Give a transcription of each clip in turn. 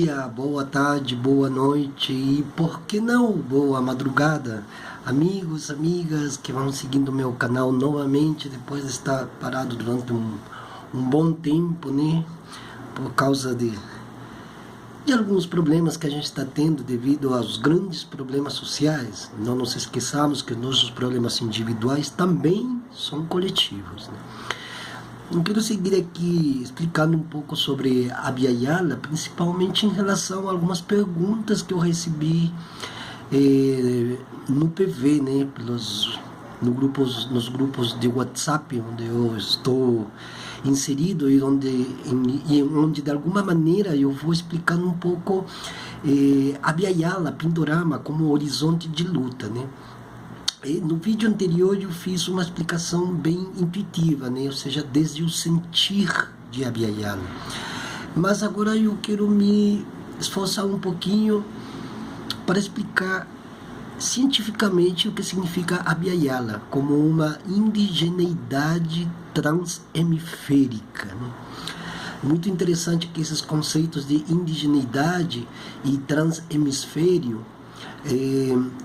dia, boa tarde, boa noite e, por que não, boa madrugada, amigos, amigas que vão seguindo o meu canal novamente depois de estar parado durante um bom tempo, né? Por causa de alguns problemas que a gente está tendo devido aos grandes problemas sociais. Não nos esqueçamos que nossos problemas individuais também são coletivos, né? Eu quero seguir aqui explicando um pouco sobre Abya Yala, principalmente em relação a algumas perguntas que eu recebi no PV, né, nos grupos de WhatsApp onde eu estou inserido e onde de alguma maneira eu vou explicando um pouco Abya Yala, Pindorama, como horizonte de luta, né? No vídeo anterior eu fiz uma explicação bem intuitiva, né? Ou seja, desde o sentir de Abya Yala. Mas agora eu quero me esforçar um pouquinho para explicar cientificamente o que significa Abya Yala como uma indigeneidade transhemisférica, né? Muito interessante que esses conceitos de indigeneidade e transhemisfério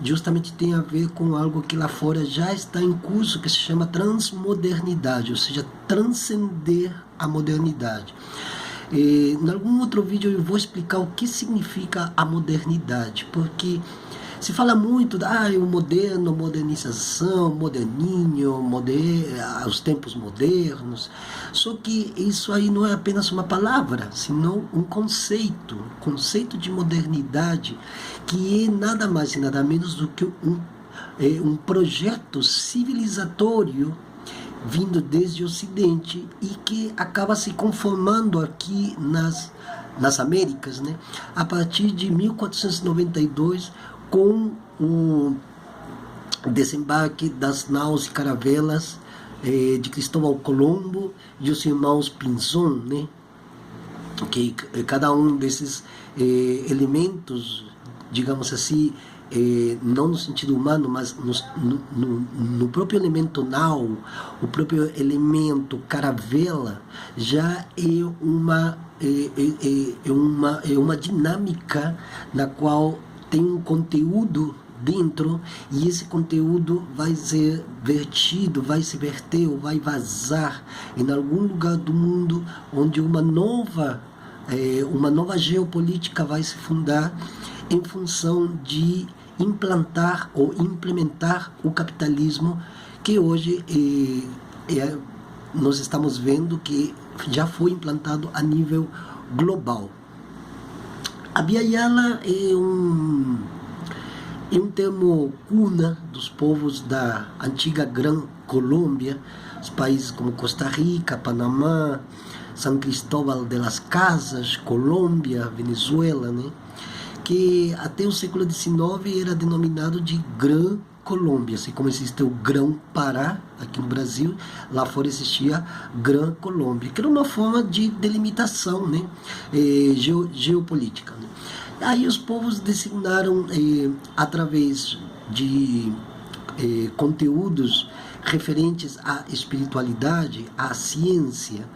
justamente tem a ver com algo que lá fora já está em curso, que se chama transmodernidade, ou seja, transcender a modernidade. Em algum outro vídeo eu vou explicar o que significa a modernidade, porque se fala muito o moderno, modernização, moderninho, os tempos modernos. Só que isso aí não é apenas uma palavra, senão um conceito de modernidade, que é nada mais e nada menos do que um projeto civilizatório vindo desde o Ocidente e que acaba se conformando aqui nas Américas, né? A partir de 1492, com o desembarque das naus e caravelas de Cristóvão Colombo e os irmãos Pinzón, né? Que cada um desses elementos, digamos assim, não no sentido humano, mas no próprio elemento nau, o próprio elemento caravela, já é uma dinâmica na qual tem um conteúdo dentro, e esse conteúdo vai ser vertido, vai se verter ou vai vazar em algum lugar do mundo onde uma nova geopolítica vai se fundar em função de implantar ou implementar o capitalismo que hoje nós estamos vendo que já foi implantado a nível global. Abya Yala é um termo cuna dos povos da antiga Gran Colômbia, os países como Costa Rica, Panamá, São Cristóbal de las Casas, Colômbia, Venezuela, né? Que até o século XIX era denominado de Gran Colômbia, assim como existe o Grão-Pará aqui no Brasil, lá fora existia Gran Colômbia, que era uma forma de delimitação, né, geopolítica, né. Aí os povos designaram, através de conteúdos referentes à espiritualidade, à ciência,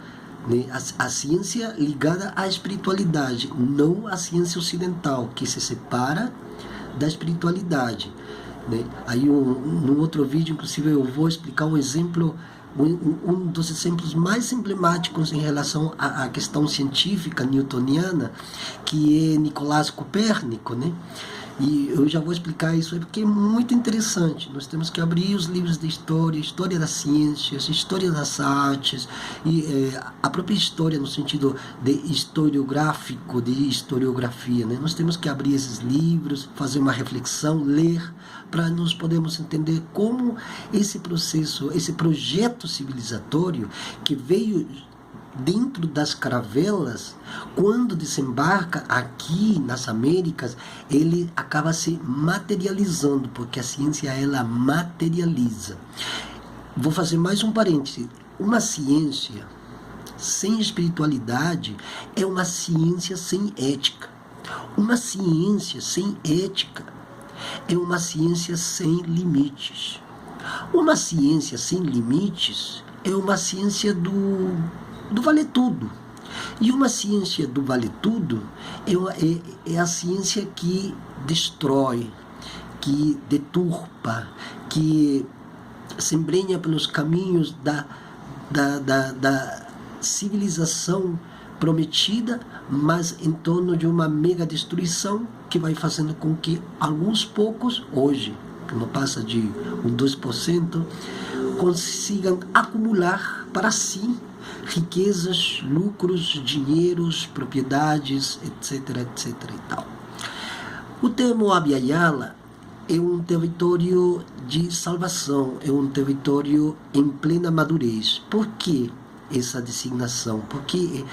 né, a ciência ligada à espiritualidade, não a ciência ocidental, que se separa da espiritualidade, né? Aí no outro vídeo, inclusive, eu vou explicar um exemplo, um dos exemplos mais emblemáticos em relação à questão científica newtoniana, que é Nicolás Copérnico, né? E eu já vou explicar isso aí porque é muito interessante. Nós temos que abrir os livros de história das ciências, história das artes, e a própria história no sentido de historiográfico, de historiografia, né? Nós temos que abrir esses livros, fazer uma reflexão, ler, para nós podermos entender como esse processo, esse projeto civilizatório que veio dentro das caravelas, quando desembarca aqui nas Américas, ele acaba se materializando, porque a ciência ela materializa. Vou fazer mais um parêntese. Uma ciência sem espiritualidade é uma ciência sem ética. Uma ciência sem ética é uma ciência sem limites. Uma ciência sem limites é uma ciência do vale tudo. E uma ciência do vale tudo é a ciência que destrói, que deturpa, que se embrenha pelos caminhos da civilização prometida, mas em torno de uma mega destruição que vai fazendo com que alguns poucos, hoje, que não passa de 2%, consigam acumular para si riquezas, lucros, dinheiros, propriedades, etc, etc e tal. O termo Abya Yala é um território de salvação, é um território em plena madurez. Por que essa designação? Porque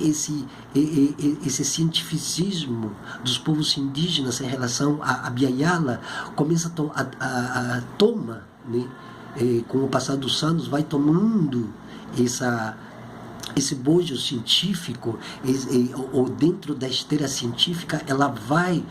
esse cientificismo dos povos indígenas em relação a Abya Yala começa a toma, né? Com o passar dos anos, vai tomando esse bojo científico, ou dentro da esteira científica, ela vai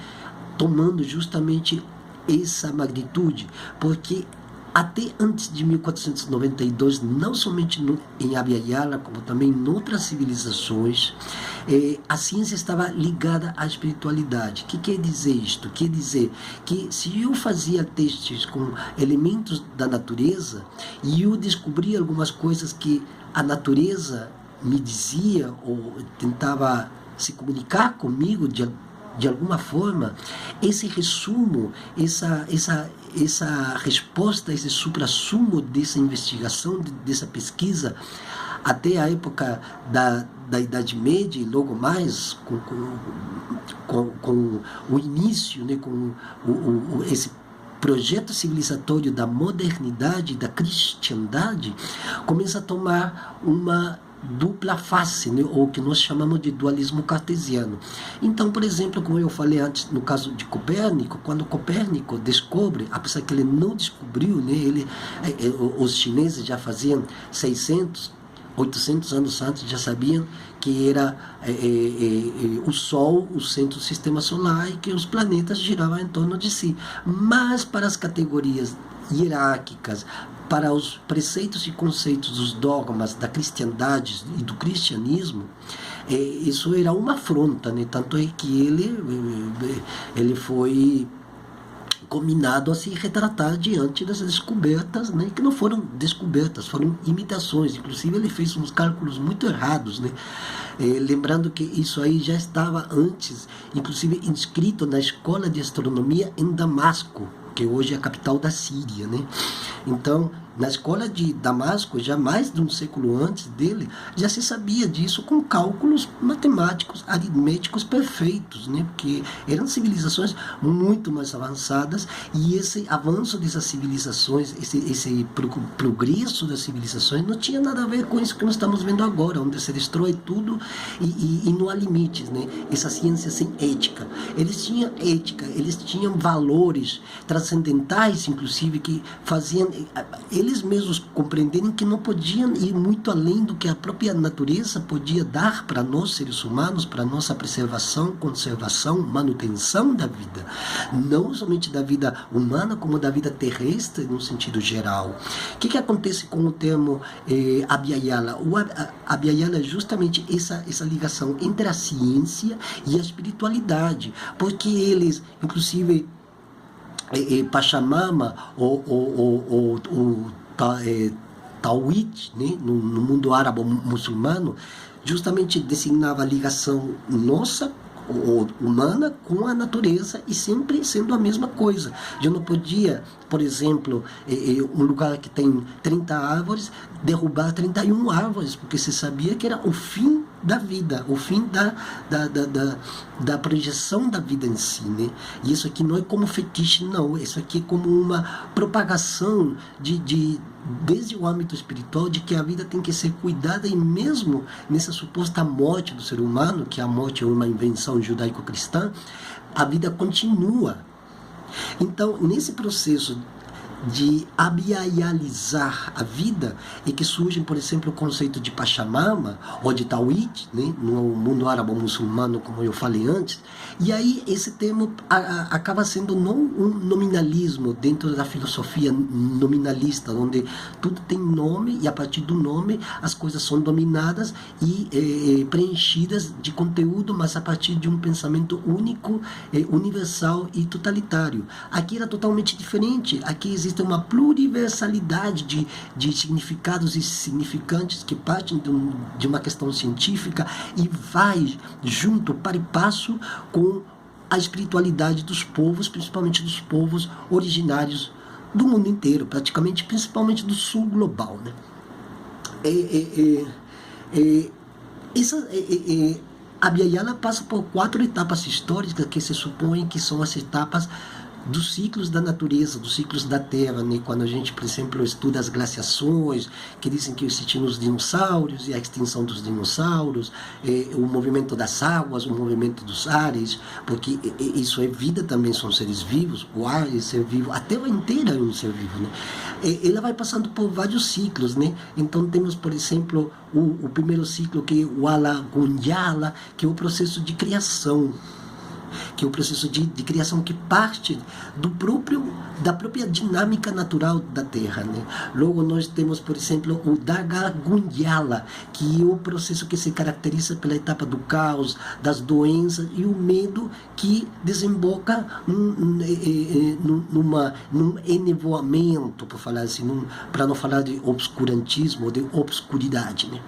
tomando justamente essa magnitude, porque até antes de 1492, não somente em Abya Yala, como também em outras civilizações, a ciência estava ligada à espiritualidade. O que quer dizer isto? Quer dizer que se eu fazia testes com elementos da natureza e eu descobria algumas coisas que a natureza me dizia ou tentava se comunicar comigo de alguma forma, esse resumo, essa resposta, esse suprassumo dessa investigação, dessa pesquisa, até a época da Idade Média e logo mais, com o início, né, com esse projeto civilizatório da modernidade, da cristiandade, começa a tomar uma dupla face, né, ou que nós chamamos de dualismo cartesiano. Então, por exemplo, como eu falei antes, no caso de Copérnico, quando Copérnico descobre, apesar que ele não descobriu, né, os chineses já faziam 600, 800 anos antes, já sabiam que era o Sol o centro do sistema solar e que os planetas giravam em torno de si. Mas para as categorias hierárquicas, para os preceitos e conceitos dos dogmas da cristandade e do cristianismo, isso era uma afronta, né? Tanto é que ele foi combinado a se retratar diante das descobertas, né, que não foram descobertas, foram imitações. Inclusive ele fez uns cálculos muito errados, né, lembrando que isso aí já estava antes, inclusive inscrito na escola de astronomia em Damasco, que hoje é a capital da Síria, né? Então, na escola de Damasco, já mais de um século antes dele, já se sabia disso com cálculos matemáticos, aritméticos perfeitos, né? Porque eram civilizações muito mais avançadas, e esse avanço dessas civilizações, esse progresso das civilizações não tinha nada a ver com isso que nós estamos vendo agora, onde se destrói tudo e não há limites, né? Essa ciência sem ética. Eles tinham ética, eles tinham valores transcendentais, inclusive, que faziam eles mesmos compreenderem que não podiam ir muito além do que a própria natureza podia dar para nós, seres humanos, para nossa preservação, conservação, manutenção da vida. Não somente da vida humana, como da vida terrestre, no sentido geral. O que acontece com o termo Abya Yala? O Abya Yala é justamente essa ligação entre a ciência e a espiritualidade, porque eles, inclusive, Pachamama, o Tawhid, né, no mundo árabe muçulmano, justamente designava a ligação nossa, humana, com a natureza, e sempre sendo a mesma coisa. Eu não podia, por exemplo, um lugar que tem 30 árvores, derrubar 31 árvores, porque se sabia que era o fim da vida, o fim da projeção da vida em si, né? E isso aqui não é como fetiche, não. Isso aqui é como uma propagação desde o âmbito espiritual, de que a vida tem que ser cuidada, e mesmo nessa suposta morte do ser humano, que a morte é uma invenção judaico-cristã, a vida continua. Então, nesse processo de abiaializar a vida, e que surgem, por exemplo, o conceito de Pachamama ou de Tawhid, né, no mundo árabe-muçulmano, como eu falei antes. E aí esse termo acaba sendo não um nominalismo dentro da filosofia nominalista, onde tudo tem nome e a partir do nome as coisas são dominadas e preenchidas de conteúdo, mas a partir de um pensamento único, universal e totalitário. Aqui era totalmente diferente. Aqui existe uma pluriversalidade de significados e significantes que partem de uma questão científica e vai junto, para e passo, com a espiritualidade dos povos, principalmente dos povos originários do mundo inteiro, praticamente, principalmente do sul global, né? A Abya passa por 4 etapas históricas que se supõem que são as etapas dos ciclos da natureza, dos ciclos da Terra, né? Quando a gente, por exemplo, estuda as glaciações, que dizem que existiam os dinossauros e a extinção dos dinossauros, o movimento das águas, o movimento dos ares, porque isso é vida também, são seres vivos, o ar é ser vivo, a Terra inteira é um ser vivo, né? Ela vai passando por vários ciclos, né? Então temos, por exemplo, o primeiro ciclo, que é o Ala Gunyala, que é o processo de criação, que é o processo de criação que parte da própria dinâmica natural da Terra, né? Logo nós temos, por exemplo, o Dagagunyala, que é o processo que se caracteriza pela etapa do caos, das doenças e o medo, que desemboca num enevoamento, por falar assim, para não falar de obscurantismo ou de obscuridade, né?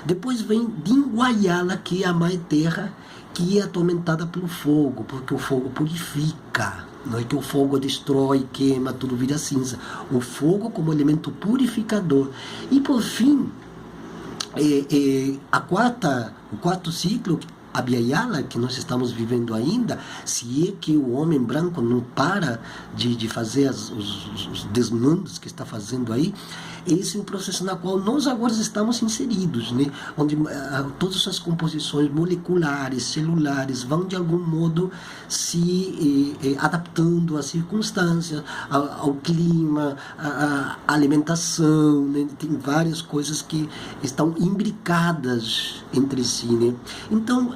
Depois vem Dingwayala, que é a Mãe Terra, que é atormentada pelo fogo, porque o fogo purifica. Não é que o fogo destrói, queima, tudo vira cinza. O fogo como elemento purificador. E por fim, o quarto ciclo, Abya, que nós estamos vivendo ainda, se é que o homem branco não para de fazer os desmandos que está fazendo aí, esse é o processo na qual nós agora estamos inseridos, né? Onde todas as composições moleculares, celulares, vão de algum modo se adaptando às circunstâncias, ao clima, à alimentação, né? Tem várias coisas que estão imbricadas entre si, né? Então,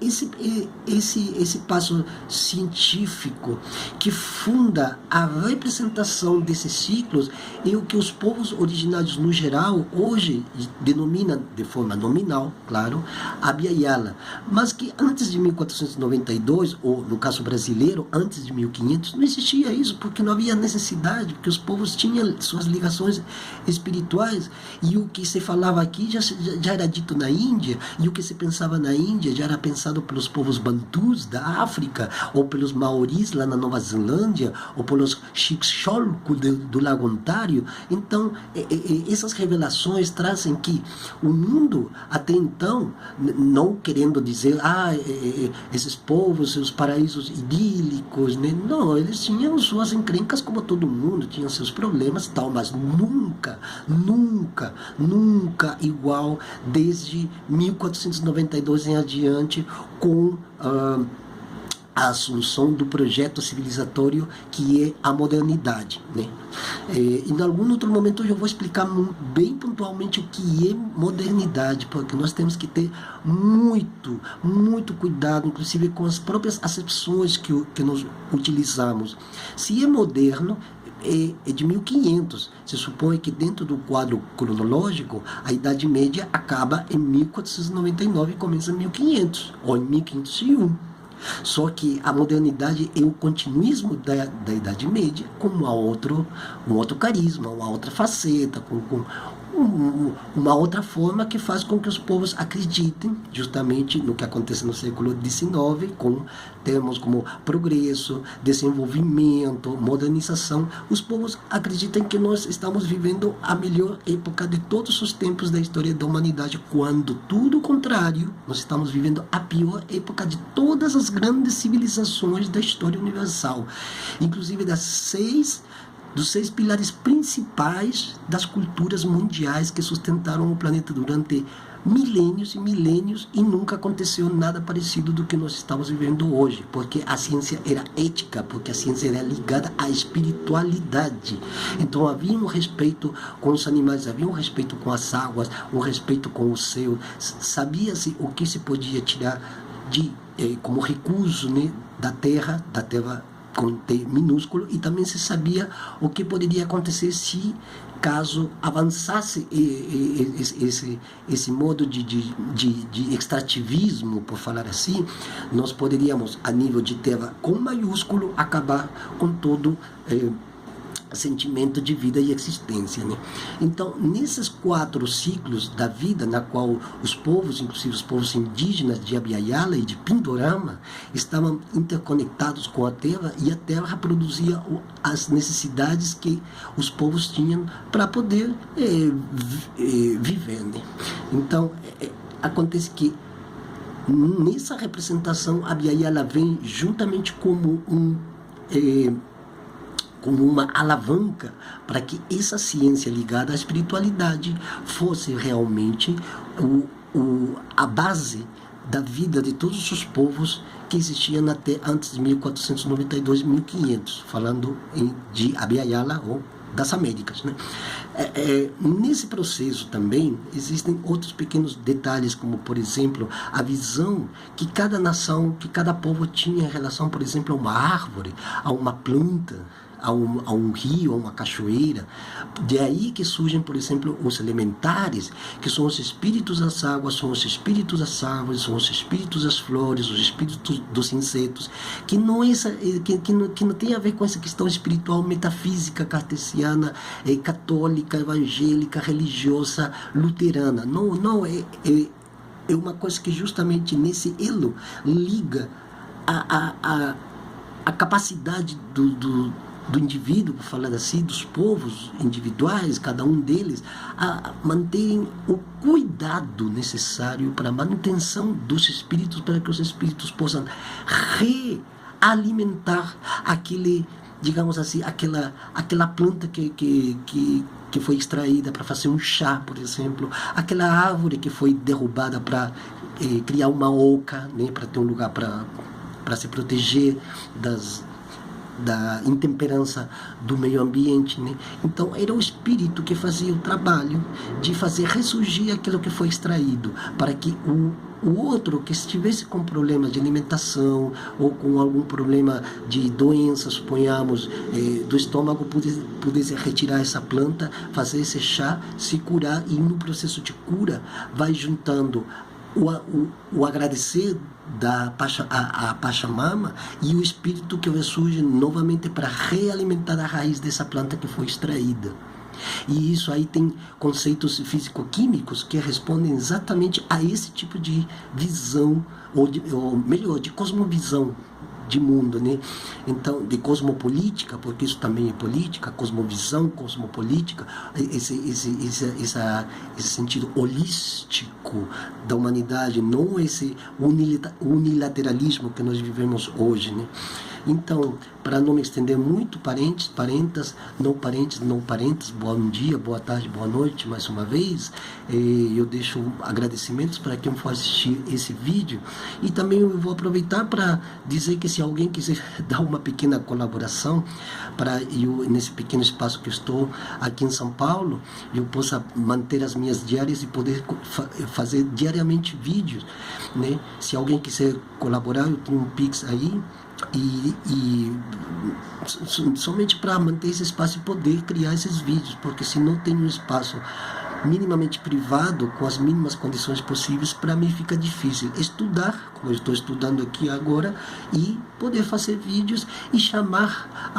esse passo científico que funda a representação desses ciclos é o que os povos originários no geral hoje denominam de forma nominal, claro, Abya, mas que antes de 1492, ou no caso brasileiro, antes de 1500, não existia isso, porque não havia necessidade, porque os povos tinham suas ligações espirituais, e o que se falava aqui já era dito na Índia, e o que se pensava na Índia já era pensado pelos povos bantus da África, ou pelos maoris lá na Nova Zelândia, ou pelos Chicxulub do Lago Ontário. Então, essas revelações trazem que o mundo, até então, não querendo dizer, esses povos, seus paraísos idílicos, né? Não, eles tinham suas encrencas como todo mundo, tinham seus problemas e tal, mas nunca, nunca, nunca igual desde 1492 em adiante, com a assunção do projeto civilizatório que é a modernidade, né? Em algum outro momento eu vou explicar bem pontualmente o que é modernidade, porque nós temos que ter muito, muito cuidado, inclusive com as próprias acepções que nós utilizamos. Se é moderno, é de 1500. Se supõe que dentro do quadro cronológico, a Idade Média acaba em 1499 e começa em 1500, ou em 1501. Só que a modernidade é o continuismo da Idade Média com um outro carisma, uma outra faceta, com uma outra forma que faz com que os povos acreditem justamente no que acontece no século XIX, com termos como progresso, desenvolvimento, modernização. Os povos acreditam que nós estamos vivendo a melhor época de todos os tempos da história da humanidade, quando tudo o contrário, nós estamos vivendo a pior época de todas as grandes civilizações da história universal, inclusive dos 6 pilares principais das culturas mundiais que sustentaram o planeta durante milênios e milênios e nunca aconteceu nada parecido do que nós estamos vivendo hoje, porque a ciência era ética, porque a ciência era ligada à espiritualidade. Então havia um respeito com os animais, havia um respeito com as águas, um respeito com o céu, sabia-se o que se podia tirar como recurso, né, da terra com T minúsculo, e também se sabia o que poderia acontecer se caso avançasse esse modo de extrativismo, por falar assim. Nós poderíamos, a nível de terra com maiúsculo, acabar com todo sentimento de vida e existência, né? Então, nesses 4 ciclos da vida, na qual os povos, inclusive os povos indígenas de Abya Yala e de Pindorama, estavam interconectados com a terra, e a terra produzia as necessidades que os povos tinham para poder viver, né? Então, acontece que nessa representação, Abya Yala vem juntamente como uma alavanca para que essa ciência ligada à espiritualidade fosse realmente a base da vida de todos os povos que existiam até antes de 1492, 1500, falando de Abya Yala ou das Américas, né? Nesse processo também existem outros pequenos detalhes, como, por exemplo, a visão que cada nação, que cada povo tinha em relação, por exemplo, a uma árvore, a uma planta, a um rio, a uma cachoeira. De aí que surgem, por exemplo, os elementares, que são os espíritos das águas, são os espíritos das árvores, são os espíritos das flores, os espíritos dos insetos, que não tem a ver com essa questão espiritual, metafísica, cartesiana, católica, evangélica, religiosa, luterana. Não, é uma coisa que justamente nesse elo liga a capacidade do indivíduo, por falar assim, dos povos individuais, cada um deles, a manterem o cuidado necessário para a manutenção dos espíritos, para que os espíritos possam realimentar digamos assim, aquela planta que foi extraída para fazer um chá, por exemplo, aquela árvore que foi derrubada para criar uma oca, né, para ter um lugar para se proteger da intemperança do meio ambiente, né? Então era o espírito que fazia o trabalho de fazer ressurgir aquilo que foi extraído, para que o outro que estivesse com problema de alimentação ou com algum problema de doença, suponhamos, do estômago, pudesse retirar essa planta, fazer esse chá, se curar, e no processo de cura vai juntando o agradecer a Pachamama e o espírito que ressurge novamente para realimentar a raiz dessa planta que foi extraída. E isso aí tem conceitos físico-químicos que respondem exatamente a esse tipo de visão, ou melhor, de cosmovisão de mundo, né? Então, de cosmopolítica, porque isso também é política, cosmovisão, cosmopolítica, esse sentido holístico da humanidade, não esse unilateralismo que nós vivemos hoje, né? Então, para não me estender muito, parentes, não parentes, bom dia, boa tarde, boa noite, mais uma vez. Eu deixo agradecimentos para quem for assistir esse vídeo, e também eu vou aproveitar para dizer que se alguém quiser dar uma pequena colaboração para eu, nesse pequeno espaço que eu estou aqui em São Paulo, eu possa manter as minhas diárias e poder fazer diariamente vídeos, né? Se alguém quiser colaborar, eu tenho um Pix aí, e somente para manter esse espaço e poder criar esses vídeos, porque se não tem um espaço minimamente privado, com as mínimas condições possíveis, para mim fica difícil estudar, como eu estou estudando aqui agora, e poder fazer vídeos e chamar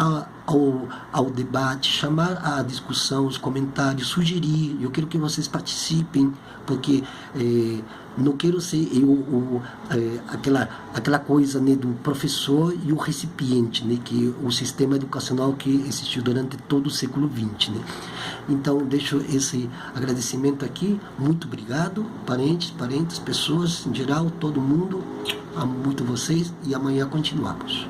ao debate, chamar à discussão, os comentários, sugerir. Eu quero que vocês participem, porque não quero ser eu aquela coisa, né, do professor e o recipiente, né, que o sistema educacional que existiu durante todo o século XX, né? Então deixo esse agradecimento aqui, muito obrigado, parentes, pessoas em geral, todo mundo, amo muito vocês, e amanhã continuamos.